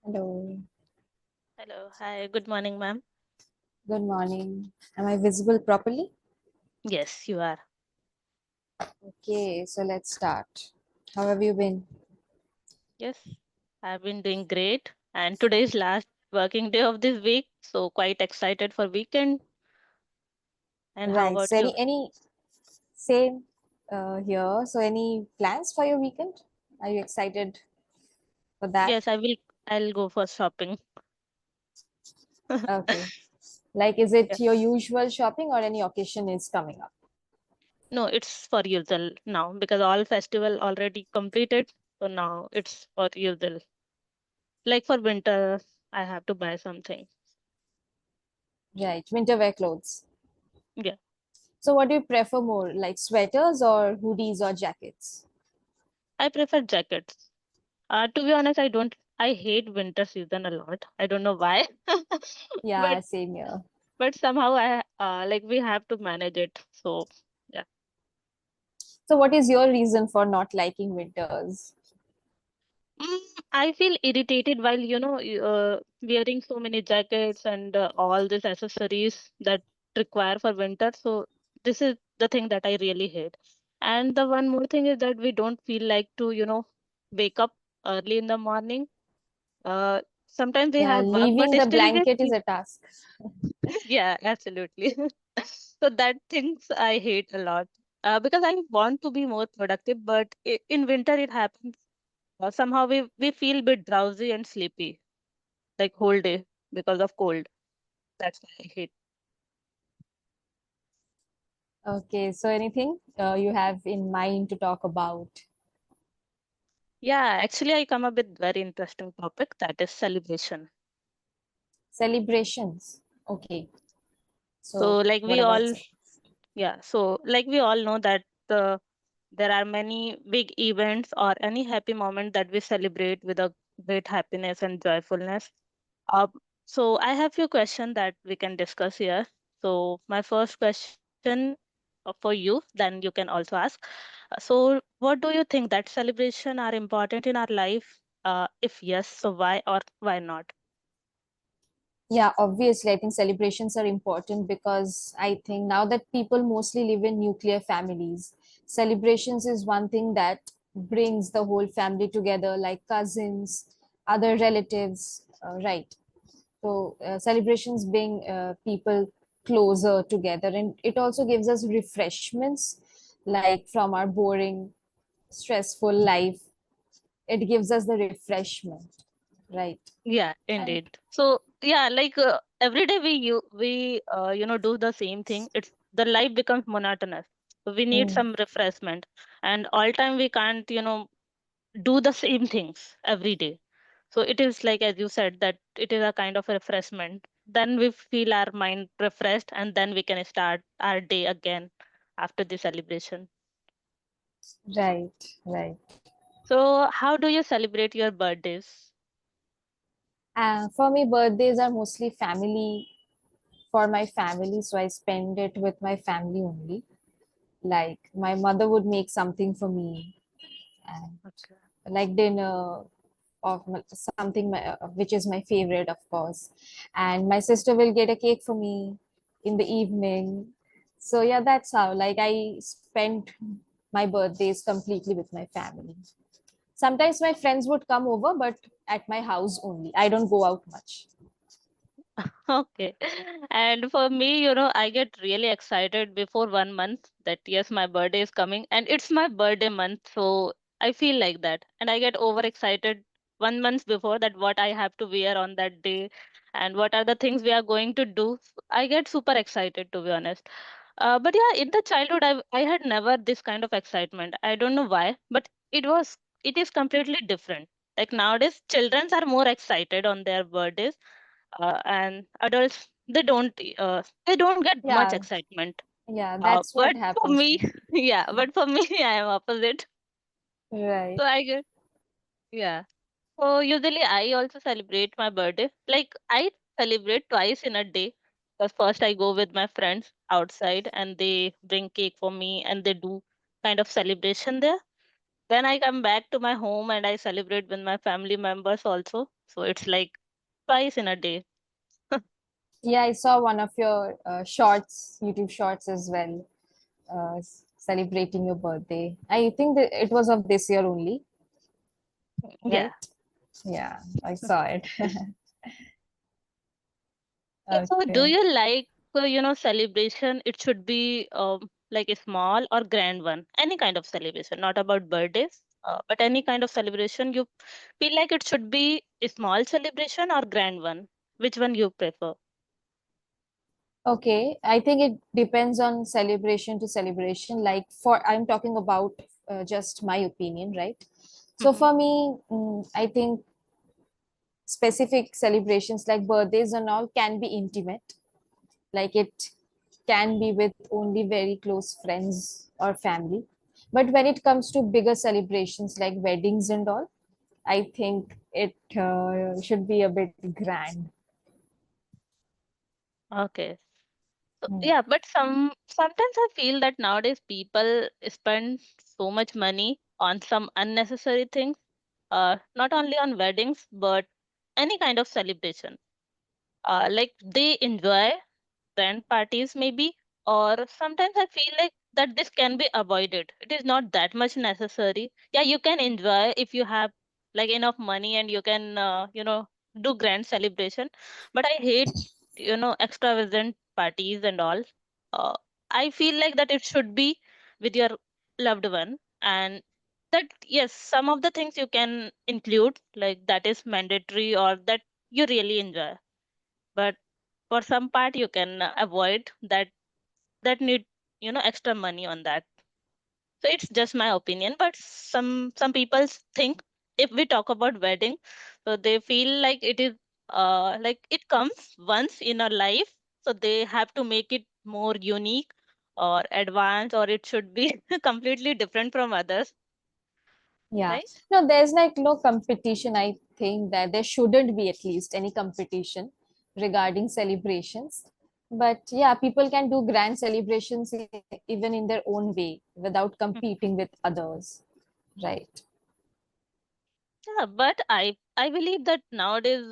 Hello, Hello. Hi. Good morning, ma'am. good morning. Am I visible properly? Yes, you are. Okay, so let's start. How have you been? Yes, I've been doing great. And today is last working day of this week, so quite excited for weekend. And how Right. about So you? any same here. So any plans for your weekend? Are you excited for that? Yes, I will. I'll go for shopping. Okay. Like, is it Yeah. your usual shopping or any occasion is coming up? No, it's for usual now because all festival already completed. So now it's for usual. Like for winter, I have to buy something. Right. Winter wear clothes. Yeah, So what do you prefer more, like sweaters or hoodies or jackets? I prefer jackets. To be honest, I don't. I hate winter season a lot. I don't know why, but Yeah, same here. somehow I like we have to manage it. So yeah. So what is your reason for not liking winters? Mm, I feel irritated while wearing so many jackets and all these accessories that require for winter. So this is the thing that I really hate. And the one more thing is that we don't feel like to wake up early in the morning. Uh, Sometimes we Yeah, have work, but leaving the still we blanket is a task. yeah, absolutely. So that things I hate a lot. Because I want to be more productive, but in winter it happens. Somehow we feel a bit drowsy and sleepy, like whole day because of cold. That's why I hate. Okay, so anything you have in mind to talk about? Yeah, actually I come up with very interesting topic that is celebration. Celebrations. Okay, So so like what we about all yeah, so like we all know that there are many big events or any happy moment that we celebrate with a great happiness and joyfulness. Uh, so I have few questions that we can discuss here. So my first question for you, then you can also ask. So what do you think that celebration are important in our life? If yes, so why or why not? Yeah, obviously, I think celebrations are important because I think now that people mostly live in nuclear families, celebrations is one thing that brings the whole family together, like cousins, other relatives, right? So, celebrations bring people closer together, and it also gives us refreshments like from our boring, stressful life. It gives us the refreshment, right? Yeah, And indeed. So yeah, like every day we do the same thing. It's the life becomes monotonous. So we need mm, some refreshment, and all time we can't do the same things every day. So it is like, as you said, that it is a kind of refreshment. Then we feel our mind refreshed, and then we can start our day again after the celebration. right, right. So, how do you celebrate your birthdays? For me, birthdays are mostly family for my family, so I spend it with my family only. Like my mother would make something for me, and Okay. like dinner of something which is my favorite, of course. And my sister will get a cake for me in the evening. So yeah, that's how. Like I spent my birthdays completely with my family. Sometimes my friends would come over, but at my house only. I don't go out much. Okay. And for me, I get really excited before 1 month that yes, my birthday is coming and it's my birthday month. So I feel like that. And I get overexcited 1 month before that what I have to wear on that day and what are the things we are going to do. I get super excited to be honest. But yeah, in the childhood, I had never this kind of excitement. I don't know why, but it is completely different. Like nowadays, children are more excited on their birthdays and adults they don't get much Yeah, excitement yeah, that's what but for happens. me yeah, but for me I am opposite. Right. So I get yeah, so usually I also celebrate my birthday, like I celebrate twice in a day. Because first I go with my friends outside and they bring cake for me and they do kind of celebration there. Then I come back to my home and I celebrate with my family members also. So it's like twice in a day. Yeah, I saw one of your shorts, YouTube shorts as well, celebrating your birthday. I think that it was of this year only, Yeah. right? Yeah, I saw it. Yeah, so do Okay. you like, celebration? It should be like a small or grand one, any kind of celebration, not about birthdays, but any kind of celebration. You feel like it should be a small celebration or grand one? Which one you prefer? Okay, I think it depends on celebration to celebration. Like for, I'm talking about just my opinion, right? So Mm-hmm. for me, I think specific celebrations like birthdays and all can be intimate. Like it can be with only very close friends or family. But when it comes to bigger celebrations like weddings and all, I think it should be a bit grand. Okay. So, Hmm. yeah, but sometimes I feel that nowadays people spend so much money on some unnecessary things, not only on weddings, but any kind of celebration. Like they enjoy grand parties maybe, or sometimes I feel like that this can be avoided. It is not that much necessary. Yeah, you can enjoy if you have like enough money and you can do grand celebration, but I hate extravagant parties and all. uh, I feel like that it should be with your loved one, and that yes, some of the things you can include, like that is mandatory or that you really enjoy, but for some part you can avoid that, that need extra money on that. So it's just my opinion, but some people think, if we talk about wedding, so they feel like it is like it comes once in a life, so they have to make it more unique or advanced, or it should be completely different from others, Yeah. right? No, there's like no competition. I think that there shouldn't be at least any competition regarding celebrations. But yeah, people can do grand celebrations even in their own way without competing with others. Right. Yeah, but I believe that nowadays,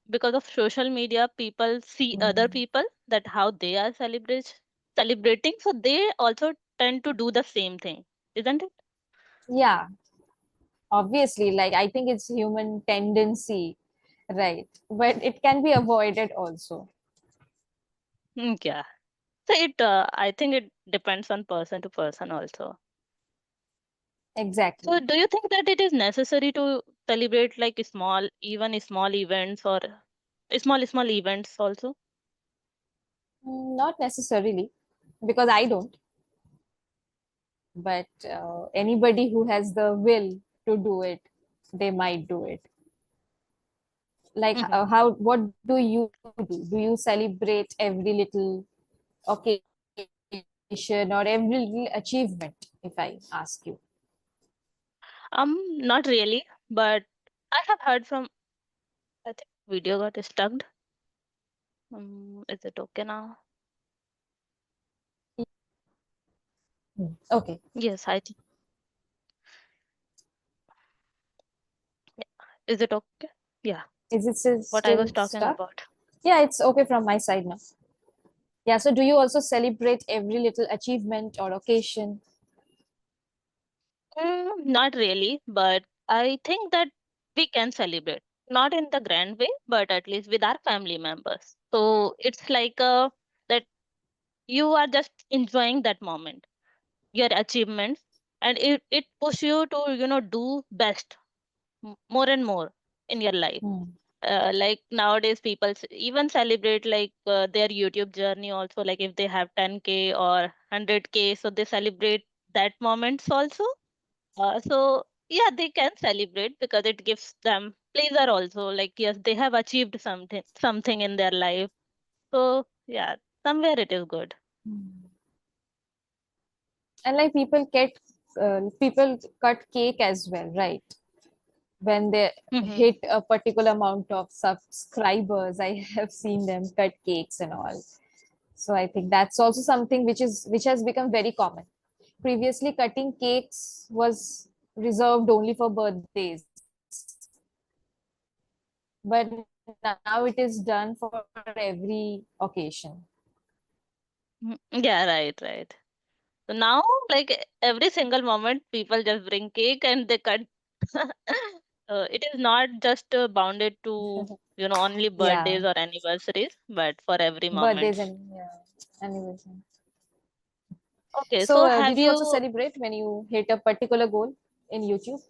because of social media, people see other Mm. people that how they are celebrating, so they also tend to do the same thing, isn't it? Yeah, obviously, like I think it's human tendency, right? But it can be avoided also. Yeah. So it I think it depends on person to person also. So Exactly. do you think that it is necessary to celebrate like small, even small events, or small events also? Not necessarily, because I don't. But anybody who has the will to do it, they might do it. Like Hmm. how, what do you do you celebrate every little occasion or every little achievement, if I ask you? Not really, but I have heard from, I think video got stuck. Is it okay now? Okay, Yes, I think. Is it okay? Yeah, is it still, what I still was talking stuck? about. Yeah, it's okay from my side now. Yeah, so do you also celebrate every little achievement or occasion? Not really, but I think that we can celebrate. Not in the grand way, but at least with our family members. So it's like that you are just enjoying that moment, your achievements, and it push you to, do best more and more in your life. Hmm. Like nowadays people even celebrate like their YouTube journey also, like if they have 10K or 100K, so they celebrate that moments also. So yeah, they can celebrate because it gives them pleasure also, like yes, they have achieved something in their life. So yeah, somewhere it is good. And like people cut cake as well, right? When they Hmm. hit a particular amount of subscribers, I have seen them cut cakes and all. So I think that's also something which has become very common. Previously cutting cakes was reserved only for birthdays, but now it is done for every occasion. Yeah, right, right. So now, like every single moment, people just bring cake and they cut. It is not just bounded to, only Yeah, birthdays or anniversaries, but for every birthdays moments. and yeah, anniversary. Okay, So, so have did you also you, celebrate when you hit a particular goal in YouTube?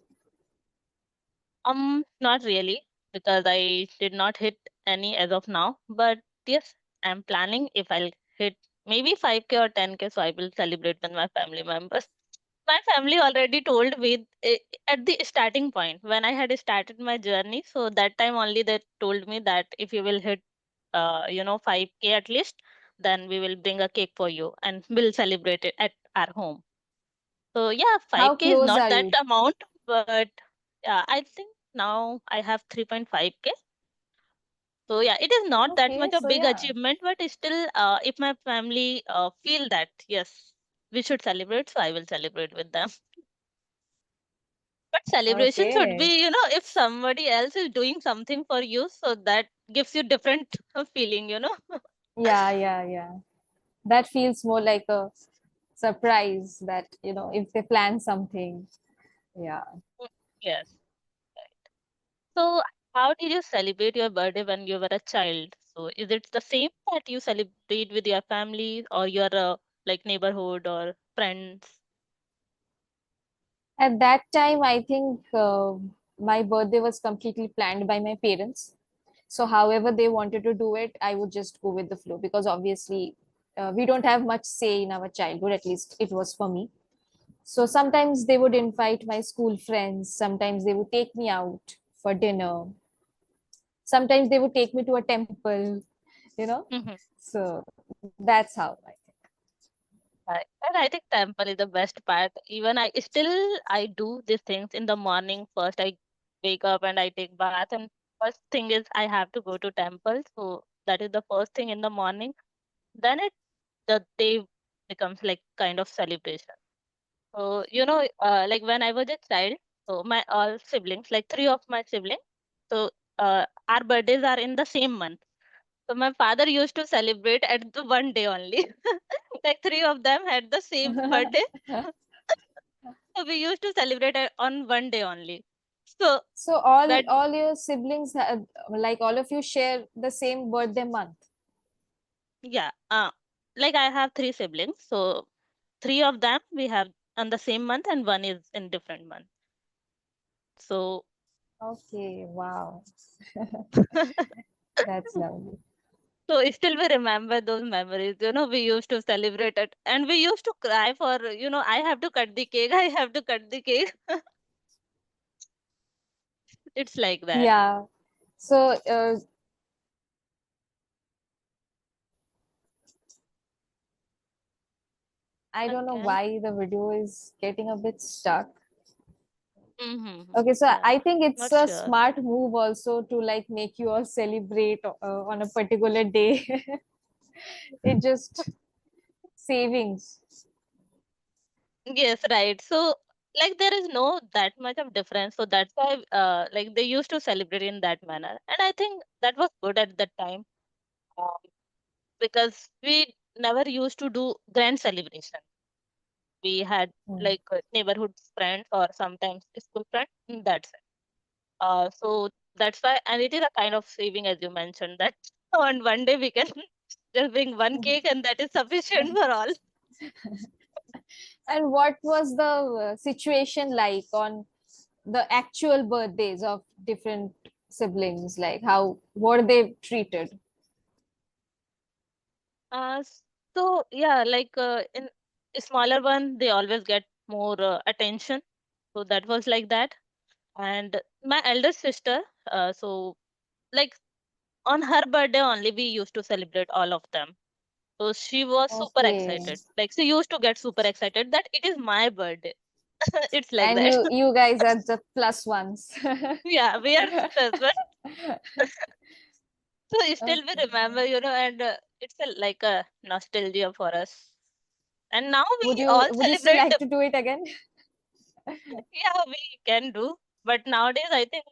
not really, because I did not hit any as of now, but yes, I'm planning if I'll hit maybe 5K or 10K, so I will celebrate with my family members. My family already told me at the starting point when I had started my journey. So that time only they told me that if you will hit, 5K at least, then we will bring a cake for you and we'll celebrate it at our home. So yeah, How 5K is close not are that you? amount, but yeah, I think now I have 3.5K. So yeah, it is not that Okay, much a so big yeah, achievement, but it's still, if my family feel that yes, we should celebrate, so I will celebrate with them. But celebration should okay, be, if somebody else is doing something for you, so that gives you different feeling. yeah, yeah, yeah. That feels more like a surprise that, if they plan something. Yeah. Yes. So, how did you celebrate your birthday when you were a child? So, is it the same that you celebrate with your family or your like neighborhood or friends? At that time, I think my birthday was completely planned by my parents. So, however they wanted to do it, I would just go with the flow because obviously we don't have much say in our childhood, at least it was for me. So, sometimes they would invite my school friends, sometimes they would take me out for dinner, sometimes they would take me to a temple, you know. Mhm. So, that's how I think. And I think temple is the best part. Even I do these things in the morning. First, I wake up and I take bath, and first thing is I have to go to temple. So that is the first thing in the morning. Then the day becomes like kind of celebration. So, like when I was a child, so my all siblings, like three of my siblings, so our birthdays are in the same month. So my father used to celebrate at the one day only. Like three of them had the same birthday. So we used to celebrate on one day only. So So all that, all your siblings like all of you share the same birthday month. yeah, like I have three siblings. So three of them we have on the same month and one is in different month. So Okay, wow. That's lovely. so still we remember those memories. We used to celebrate it and we used to cry for, I have to cut the cake. I have to cut the cake. It's like that. Yeah. So I don't know Okay. why the video is getting a bit stuck. Mm-hmm. Okay, so Yeah. I think it's Not a sure. smart move also to like make you all celebrate on a particular day. It just savings. Yes, right. So like there is no that much of difference. So that's why like they used to celebrate in that manner. And I think that was good at that time. Um, because we never used to do grand celebration. We had Hmm. like neighborhood friends or sometimes school friends. That's it. So that's why, and it is a kind of saving, as you mentioned, that on one day we can just bring one cake and that is sufficient for all. And what was the situation like on the actual birthdays of different siblings? Like how were they treated? Uh, so yeah, like in a smaller one, they always get more attention. So that was like that. And my elder sister, so like on her birthday only, we used to celebrate all of them. So she was super Okay. excited. Like she used to get super excited that it is my birthday. It's like And that. you guys are the plus ones. Yeah, we are but so still we Okay. remember, and it's like a nostalgia for us. And now Would we you all would you still celebrate. like to do it again? Yeah, we can do. But nowadays, I think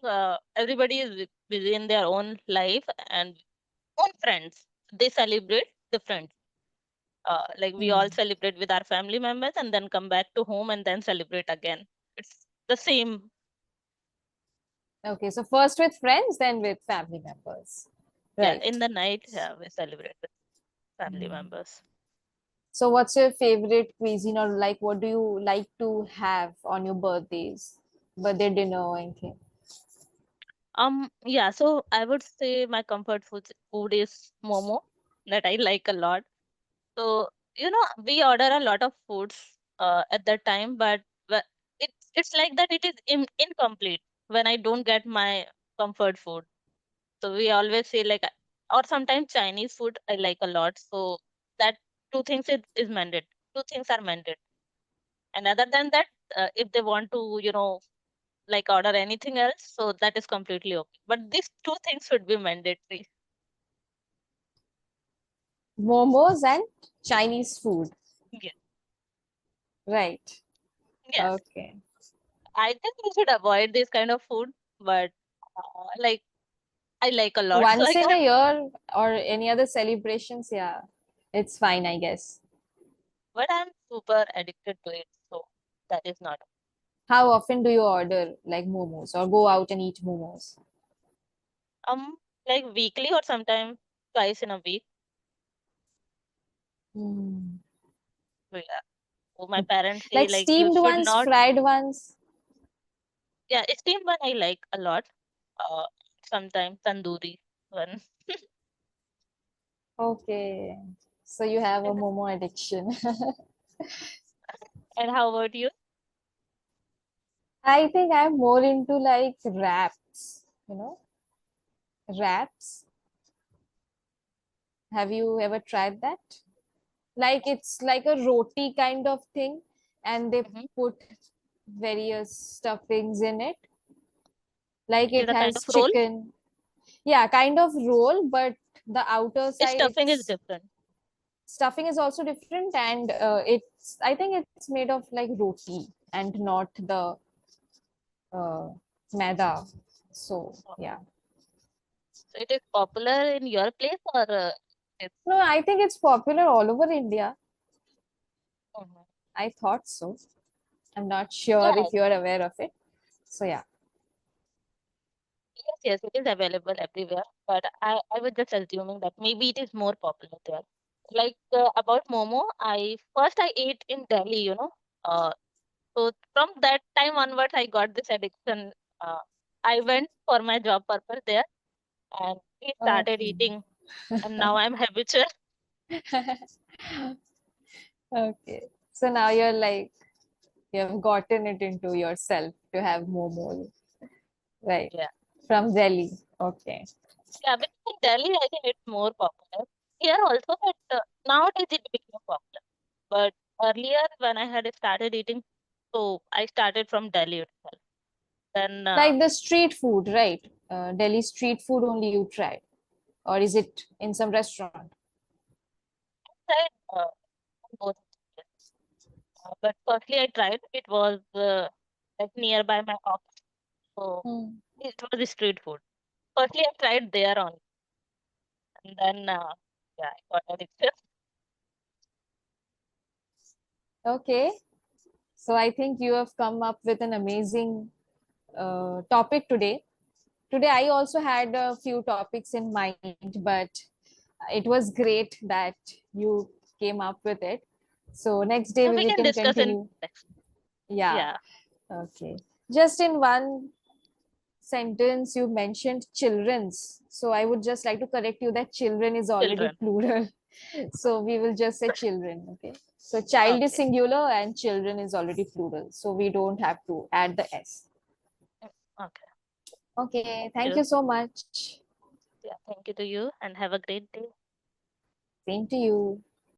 everybody is busy in their own life and own friends. They celebrate different. Like we all Hmm. celebrate with our family members and then come back to home and then celebrate again. It's the same. Okay, so first with friends, then with family members. Yeah, Right. in the night, yeah, we celebrate with family Hmm. members. So, what's your favorite cuisine, or like what do you like to have on your birthdays, birthday dinner, or anything? Yeah, so I would say my comfort food is momo that I like a lot. So, we order a lot of foods at that time, but it's like that it is incomplete when I don't get my comfort food. So we always say like, or sometimes Chinese food I like a lot. So that two things is mandate. Two things are mandate. And other than that, if they want to, like order anything else, so that is completely okay. But these two things should be mandatory. Momos and Chinese food. Yeah. Right. Yes. Okay. I think we should avoid this kind of food, but like I like a lot, so I Once in a can't. year or any other celebrations, yeah, it's fine, I guess. But I'm super addicted to it, so that is not. How often do you order like momos or go out and eat momos? Like weekly or sometimes twice in a week. Hmm. So, yeah. So my parents say Like like you steamed should ones, not. fried ones? Yeah, steamed one I like a lot. Uh, Sometimes tandoori one. Okay. So you have a momo addiction. And how about you? I think I'm more into like wraps, wraps. Have you ever tried that? Like it's like a roti kind of thing, and they Hmm. put various stuffings in it. Like Is it a kind has of roll. chicken. Yeah, kind of roll, but the outer Its side, stuffing is it's different. stuffing is also different, and it's I think it's made of like roti and not the uh, maida. So Oh, yeah. so it is popular in your place or it's. No, I think it's popular all over India. Mhm. I thought so. I'm not sure Yeah, if you're aware of it. So yeah. yes, yes, it is available everywhere. But I was just assuming that maybe it is more popular there. Like about Momo, I ate in Delhi, Uh, so from that time onwards, I got this addiction. Uh, I went for my job purpose there, and we started Okay. eating, and now I'm habitual. Okay. So now you're like you have gotten it into yourself to have momo, right? Yeah, From Delhi. Okay. yeah. But in Delhi, I think it's more popular. Here also, but nowadays it became popular. But earlier, when I had started eating, so I started from Delhi itself. Then Like the street food, right? Delhi street food only you tried, or is it in some restaurant? I tried both. But firstly, I tried. It was like nearby my office, so Hmm. it was street food. Firstly, I tried there on, and then yeah, I got addicted. Okay. So I think you have come up with an amazing topic today. Today I also had a few topics in mind, but it was great that you came up with it. So next day So we we can can discuss in continue. next. Yeah. Yeah, Okay. Just in one sentence, you mentioned children's. So I would just like to correct you that children is already children. plural. So we will just say children. Okay. So child is Okay. singular and children is already plural. So we don't have to add the S. Okay. Okay. Thank Thank you. you so much. Yeah. Thank you to you, and have a great day. Same to you.